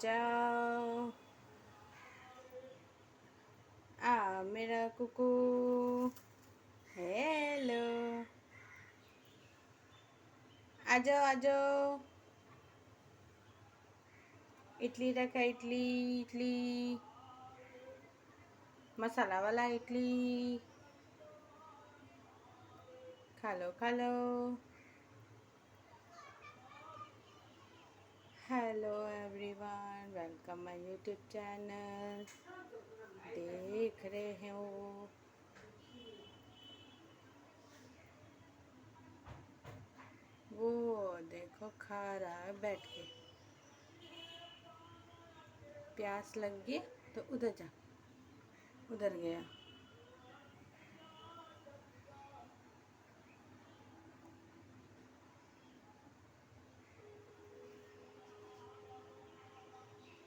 जाओ। मेरा कुकू। हेलो। आ जाओ आ जाओ। इडली रखा, इडली इडली मसाला वाला इडली। खा लो खा लो। Hello everyone, welcome my YouTube channel. देख रहे हो वो देखो, खा रहा है बैठ के। प्यास लग गई तो उधर जा, उधर गया।